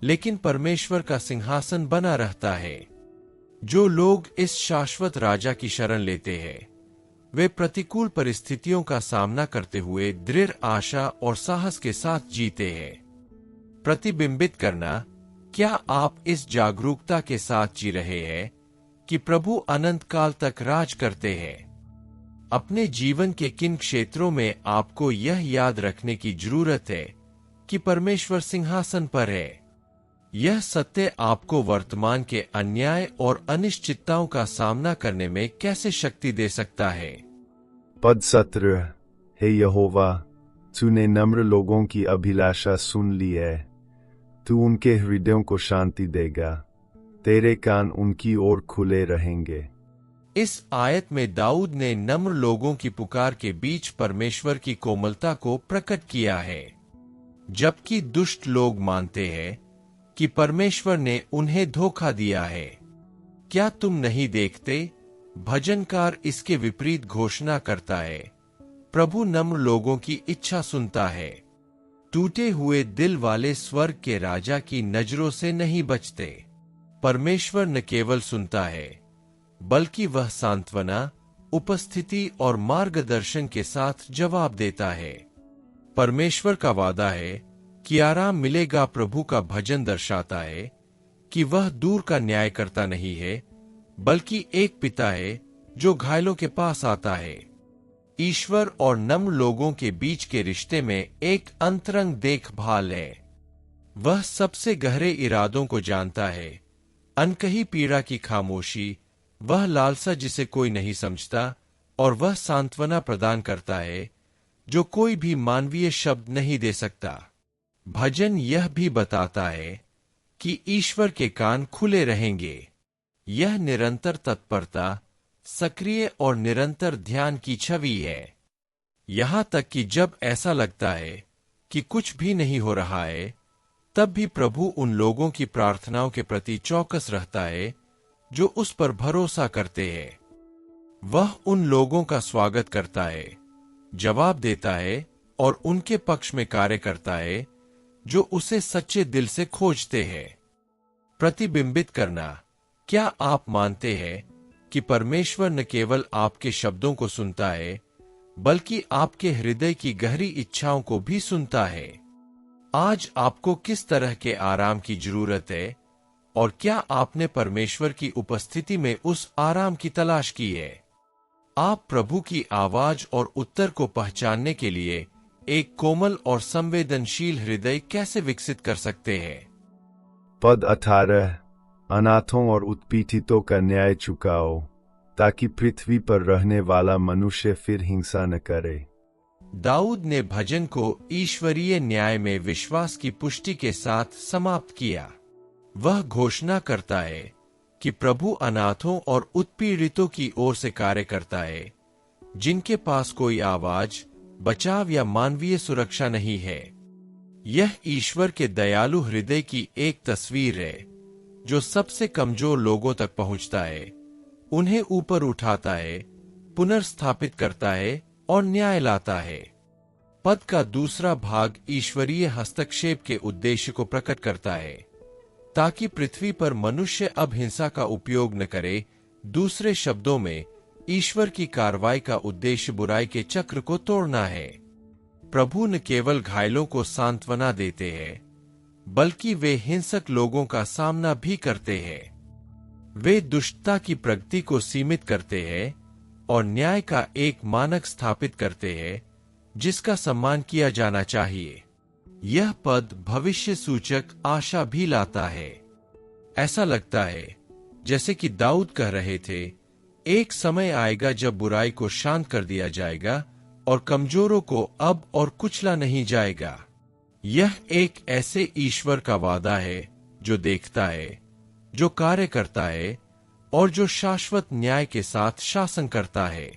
लेकिन परमेश्वर का सिंहासन बना रहता है। जो लोग इस शाश्वत राजा की शरण लेते हैं, वे प्रतिकूल परिस्थितियों का सामना करते हुए दृढ़ आशा और साहस के साथ जीते हैं। प्रतिबिंबित करना। क्या आप इस जागरूकता के साथ जी रहे हैं कि प्रभु अनंत काल तक राज करते हैं? अपने जीवन के किन क्षेत्रों में आपको यह याद रखने की जरूरत है कि परमेश्वर सिंहासन पर है? यह सत्य आपको वर्तमान के अन्याय और अनिश्चितताओं का सामना करने में कैसे शक्ति दे सकता है? पद 17। हे यहोवा, तूने नम्र लोगों की अभिलाषा सुन ली है, तू उनके हृदयों को शांति देगा, तेरे कान उनकी ओर खुले रहेंगे। इस आयत में दाऊद ने नम्र लोगों की पुकार के बीच परमेश्वर की कोमलता को प्रकट किया है, जबकि दुष्ट लोग मानते हैं कि परमेश्वर ने उन्हें धोखा दिया है। क्या तुम नहीं देखते? भजनकार इसके विपरीत घोषणा करता है, प्रभु नम्र लोगों की इच्छा सुनता है। टूटे हुए दिल वाले स्वर्ग के राजा की नजरों से नहीं बचते। परमेश्वर न केवल सुनता है, बल्कि वह सांत्वना, उपस्थिति और मार्गदर्शन के साथ जवाब देता है। परमेश्वर का वादा है कि आराम मिलेगा। प्रभु का भजन दर्शाता है कि वह दूर का न्याय करता नहीं है, बल्कि एक पिता है जो घायलों के पास आता है। ईश्वर और नम्र लोगों के बीच के रिश्ते में एक अंतरंग देखभाल है। वह सबसे गहरे इरादों को जानता है, अनकही पीड़ा की खामोशी, वह लालसा जिसे कोई नहीं समझता, और वह सांत्वना प्रदान करता है जो कोई भी मानवीय शब्द नहीं दे सकता। भजन यह भी बताता है कि ईश्वर के कान खुले रहेंगे। यह निरंतर तत्परता, सक्रिय और निरंतर ध्यान की छवि है। यहां तक कि जब ऐसा लगता है कि कुछ भी नहीं हो रहा है, तब भी प्रभु उन लोगों की प्रार्थनाओं के प्रति चौकस रहता है जो उस पर भरोसा करते हैं। वह उन लोगों का स्वागत करता है, जवाब देता है और उनके पक्ष में कार्य करता है जो उसे सच्चे दिल से खोजते हैं। प्रतिबिंबित करना। क्या आप मानते हैं कि परमेश्वर न केवल आपके शब्दों को सुनता है, बल्कि आपके हृदय की गहरी इच्छाओं को भी सुनता है? आज आपको किस तरह के आराम की जरूरत है, और क्या आपने परमेश्वर की उपस्थिति में उस आराम की तलाश की है? आप प्रभु की आवाज और उत्तर को पहचानने के लिए एक कोमल और संवेदनशील हृदय कैसे विकसित कर सकते हैं? पद 18। अनाथों और उत्पीड़ितों का न्याय चुकाओ, ताकि पृथ्वी पर रहने वाला मनुष्य फिर हिंसा न करे। दाऊद ने भजन को ईश्वरीय न्याय में विश्वास की पुष्टि के साथ समाप्त किया। वह घोषणा करता है कि प्रभु अनाथों और उत्पीड़ितों की ओर से कार्य करता है, जिनके पास कोई आवाज, बचाव या मानवीय सुरक्षा नहीं है। यह ईश्वर के दयालु हृदय की एक तस्वीर है, जो सबसे कमजोर लोगों तक पहुंचता है, उन्हें ऊपर उठाता है, पुनर्स्थापित करता है और न्याय लाता है। पद का दूसरा भाग ईश्वरीय हस्तक्षेप के उद्देश्य को प्रकट करता है, ताकि पृथ्वी पर मनुष्य अब हिंसा का उपयोग न करे। दूसरे शब्दों में, ईश्वर की कार्रवाई का उद्देश्य बुराई के चक्र को तोड़ना है। प्रभु न केवल घायलों को सांत्वना देते हैं, बल्कि वे हिंसक लोगों का सामना भी करते हैं। वे दुष्टता की प्रगति को सीमित करते हैं और न्याय का एक मानक स्थापित करते हैं जिसका सम्मान किया जाना चाहिए। यह पद भविष्य सूचक आशा भी लाता है। ऐसा लगता है जैसे कि दाऊद कह रहे थे, एक समय आएगा जब बुराई को शांत कर दिया जाएगा और कमजोरों को अब और कुचला नहीं जाएगा। यह एक ऐसे ईश्वर का वादा है जो देखता है, जो कार्य करता है और जो शाश्वत न्याय के साथ शासन करता है।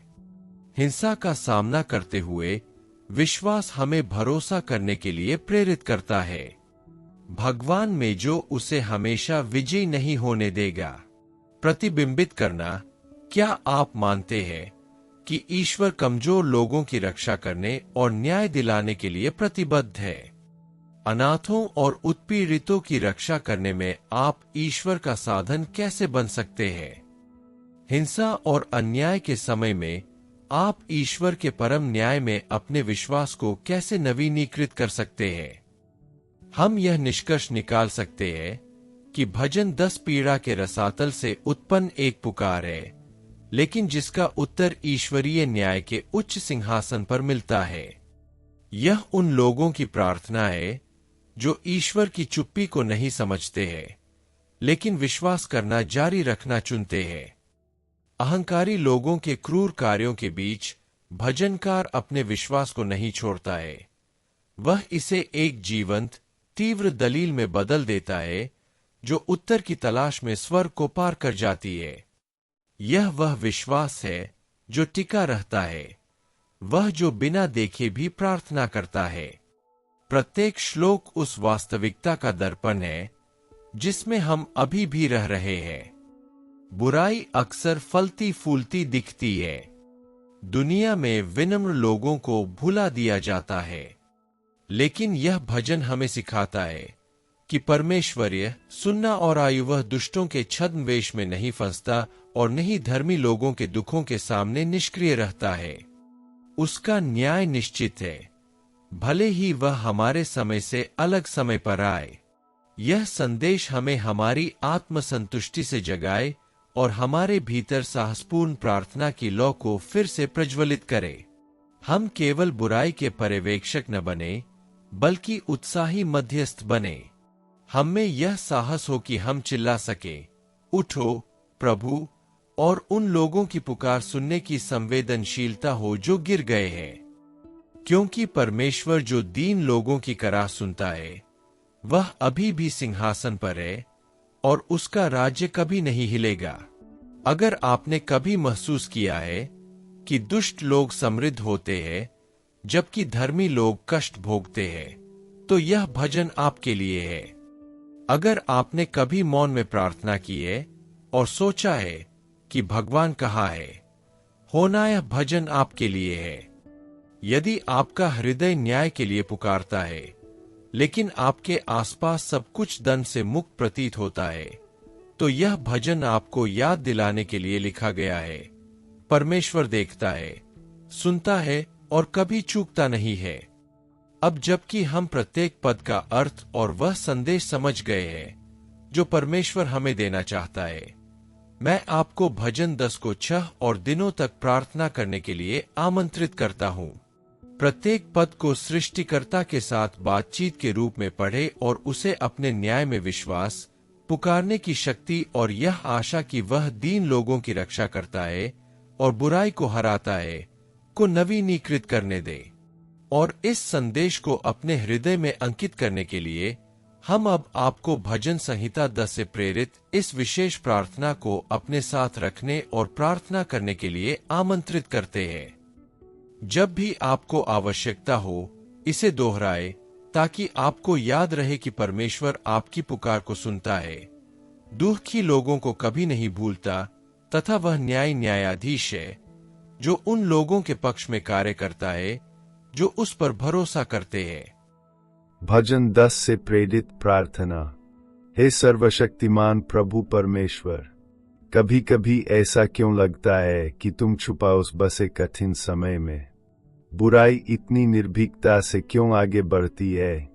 हिंसा का सामना करते हुए विश्वास हमें भरोसा करने के लिए प्रेरित करता है, भगवान में जो उसे हमेशा विजयी नहीं होने देगा। प्रतिबिंबित करना। क्या आप मानते हैं कि ईश्वर कमजोर लोगों की रक्षा करने और न्याय दिलाने के लिए प्रतिबद्ध है? अनाथों और उत्पीड़ितों की रक्षा करने में आप ईश्वर का साधन कैसे बन सकते हैं? हिंसा और अन्याय के समय में आप ईश्वर के परम न्याय में अपने विश्वास को कैसे नवीनीकृत कर सकते हैं? हम यह निष्कर्ष निकाल सकते हैं कि भजन 10 पीड़ा के रसातल से उत्पन्न एक पुकार है, लेकिन जिसका उत्तर ईश्वरीय न्याय के उच्च सिंहासन पर मिलता है। यह उन लोगों की प्रार्थना है जो ईश्वर की चुप्पी को नहीं समझते हैं, लेकिन विश्वास करना जारी रखना चुनते हैं। अहंकारी लोगों के क्रूर कार्यों के बीच भजनकार अपने विश्वास को नहीं छोड़ता है। वह इसे एक जीवंत, तीव्र दलील में बदल देता है जो उत्तर की तलाश में स्वर्ग को पार कर जाती है। यह वह विश्वास है जो टिका रहता है, वह जो बिना देखे भी प्रार्थना करता है। प्रत्येक श्लोक उस वास्तविकता का दर्पण है जिसमें हम अभी भी रह रहे हैं। बुराई अक्सर फलती फूलती दिखती है। दुनिया में विनम्र लोगों को भुला दिया जाता है, लेकिन यह भजन हमें सिखाता है कि परमेश्वरीय सुनना और आयुवह दुष्टों के छद्मवेश में नहीं फंसता और नहीं धर्मी लोगों के दुखों के सामने निष्क्रिय रहता है। उसका न्याय निश्चित है, भले ही वह हमारे समय से अलग समय पर आए। यह संदेश हमें हमारी आत्मसंतुष्टि से जगाए और हमारे भीतर साहसपूर्ण प्रार्थना की लौ को फिर से प्रज्वलित करे। हम केवल बुराई के पर्यवेक्षक न बने, बल्कि उत्साही मध्यस्थ बने। हम में यह साहस हो कि हम चिल्ला सके, उठो प्रभु, और उन लोगों की पुकार सुनने की संवेदनशीलता हो जो गिर गए हैं। क्योंकि परमेश्वर जो दीन लोगों की कराह सुनता है, वह अभी भी सिंहासन पर है और उसका राज्य कभी नहीं हिलेगा। अगर आपने कभी महसूस किया है कि दुष्ट लोग समृद्ध होते हैं जबकि धर्मी लोग कष्ट भोगते हैं, तो यह भजन आपके लिए है। अगर आपने कभी मौन में प्रार्थना की है और सोचा है कि भगवान कहाँ है, होना यह भजन आपके लिए है। यदि आपका हृदय न्याय के लिए पुकारता है, लेकिन आपके आसपास सब कुछ दंड से मुक्त प्रतीत होता है, तो यह भजन आपको याद दिलाने के लिए लिखा गया है। परमेश्वर देखता है, सुनता है और कभी चूकता नहीं है। अब जबकि हम प्रत्येक पद का अर्थ और वह संदेश समझ गए हैं जो परमेश्वर हमें देना चाहता है, मैं आपको भजन 10 को 6 और दिनों तक प्रार्थना करने के लिए आमंत्रित करता हूँ। प्रत्येक पद को सृष्टिकर्ता के साथ बातचीत के रूप में पढ़े और उसे अपने न्याय में विश्वास, पुकारने की शक्ति और यह आशा कि वह दीन लोगों की रक्षा करता है और बुराई को हराता है, को नवीनीकृत करने दे। और इस संदेश को अपने हृदय में अंकित करने के लिए हम अब आपको भजन संहिता 10 से प्रेरित इस विशेष प्रार्थना को अपने साथ रखने और प्रार्थना करने के लिए आमंत्रित करते हैं। जब भी आपको आवश्यकता हो, इसे दोहराए ताकि आपको याद रहे कि परमेश्वर आपकी पुकार को सुनता है, दुखी लोगों को कभी नहीं भूलता, तथा वह न्यायाधीश है जो उन लोगों के पक्ष में कार्य करता है जो उस पर भरोसा करते हैं। भजन 10 से प्रेरित प्रार्थना। हे सर्वशक्तिमान प्रभु परमेश्वर, कभी कभी ऐसा क्यों लगता है कि तुम छुपा उस बसे कठिन समय में? बुराई इतनी निर्भीकता से क्यों आगे बढ़ती है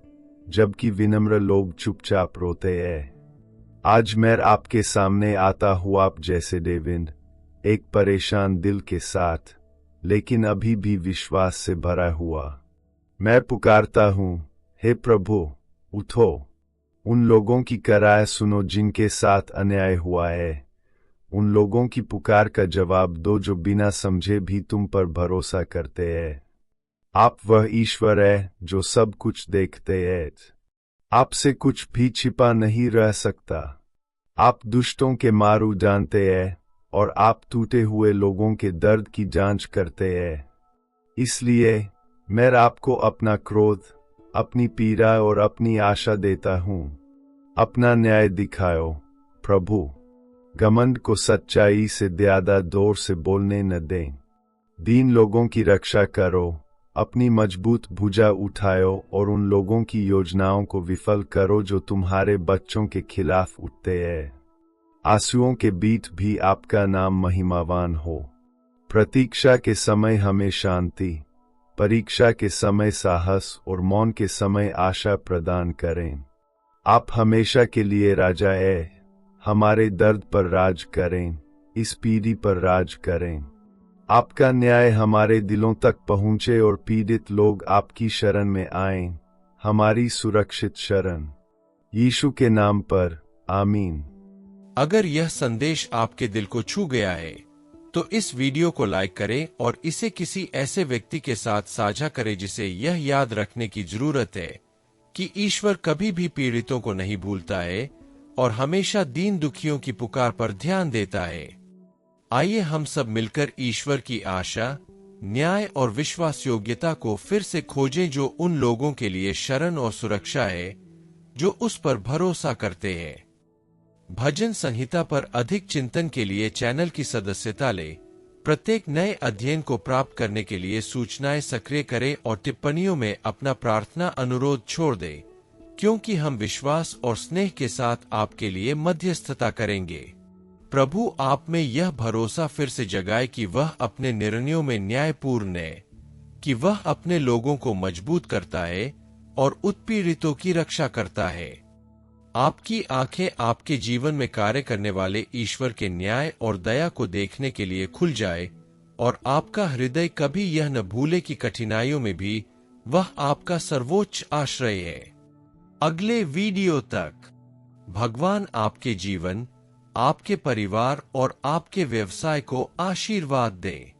जबकि विनम्र लोग चुपचाप रोते हैं? आज मैं आपके सामने आता हूँ आप जैसे डेविड, एक परेशान दिल के साथ, लेकिन अभी भी विश्वास से भरा हुआ। मैं पुकारता हूँ, हे प्रभु उठो, उन लोगों की कराह सुनो जिनके साथ अन्याय हुआ है। उन लोगों की पुकार का जवाब दो जो बिना समझे भी तुम पर भरोसा करते हैं। आप वह ईश्वर है जो सब कुछ देखते हैं। आपसे कुछ भी छिपा नहीं रह सकता। आप दुष्टों के मारू जानते हैं और आप टूटे हुए लोगों के दर्द की जांच करते हैं। इसलिए मैं आपको अपना क्रोध, अपनी पीड़ा और अपनी आशा देता हूँ। अपना न्याय दिखाओ प्रभु, घमंड को सच्चाई से ज्यादा जोर से बोलने न दें। दीन लोगों की रक्षा करो, अपनी मजबूत भुजा उठाओ और उन लोगों की योजनाओं को विफल करो जो तुम्हारे बच्चों के खिलाफ उठते हैं। आंसुओं के बीच भी आपका नाम महिमावान हो। प्रतीक्षा के समय हमें शांति, परीक्षा के समय साहस और मौन के समय आशा प्रदान करें। आप हमेशा के लिए राजा है। हमारे दर्द पर राज करें, इस पीढ़ी पर राज करें। आपका न्याय हमारे दिलों तक पहुंचे और पीड़ित लोग आपकी शरण में आएं, हमारी सुरक्षित शरण। यीशु के नाम पर आमीन। अगर यह संदेश आपके दिल को छू गया है तो इस वीडियो को लाइक करें और इसे किसी ऐसे व्यक्ति के साथ साझा करें जिसे यह याद रखने की जरूरत है कि ईश्वर कभी भी पीड़ितों को नहीं भूलता है और हमेशा दीन दुखियों की पुकार पर ध्यान देता है। आइए हम सब मिलकर ईश्वर की आशा, न्याय और विश्वास योग्यता को फिर से खोजें जो उन लोगों के लिए शरण और सुरक्षा है जो उस पर भरोसा करते हैं। भजन संहिता पर अधिक चिंतन के लिए चैनल की सदस्यता लें। प्रत्येक नए अध्ययन को प्राप्त करने के लिए सूचनाएं सक्रिय करें और टिप्पणियों में अपना प्रार्थना अनुरोध छोड़ दें, क्योंकि हम विश्वास और स्नेह के साथ आपके लिए मध्यस्थता करेंगे। प्रभु आप में यह भरोसा फिर से जगाए कि वह अपने निर्णयों में न्यायपूर्ण है, कि वह अपने लोगों को मजबूत करता है और उत्पीड़ितों की रक्षा करता है। आपकी आंखें आपके जीवन में कार्य करने वाले ईश्वर के न्याय और दया को देखने के लिए खुल जाए और आपका हृदय कभी यह न भूले कि कठिनाइयों में भी वह आपका सर्वोच्च आश्रय है। अगले वीडियो तक भगवान आपके जीवन, आपके परिवार और आपके व्यवसाय को आशीर्वाद दे।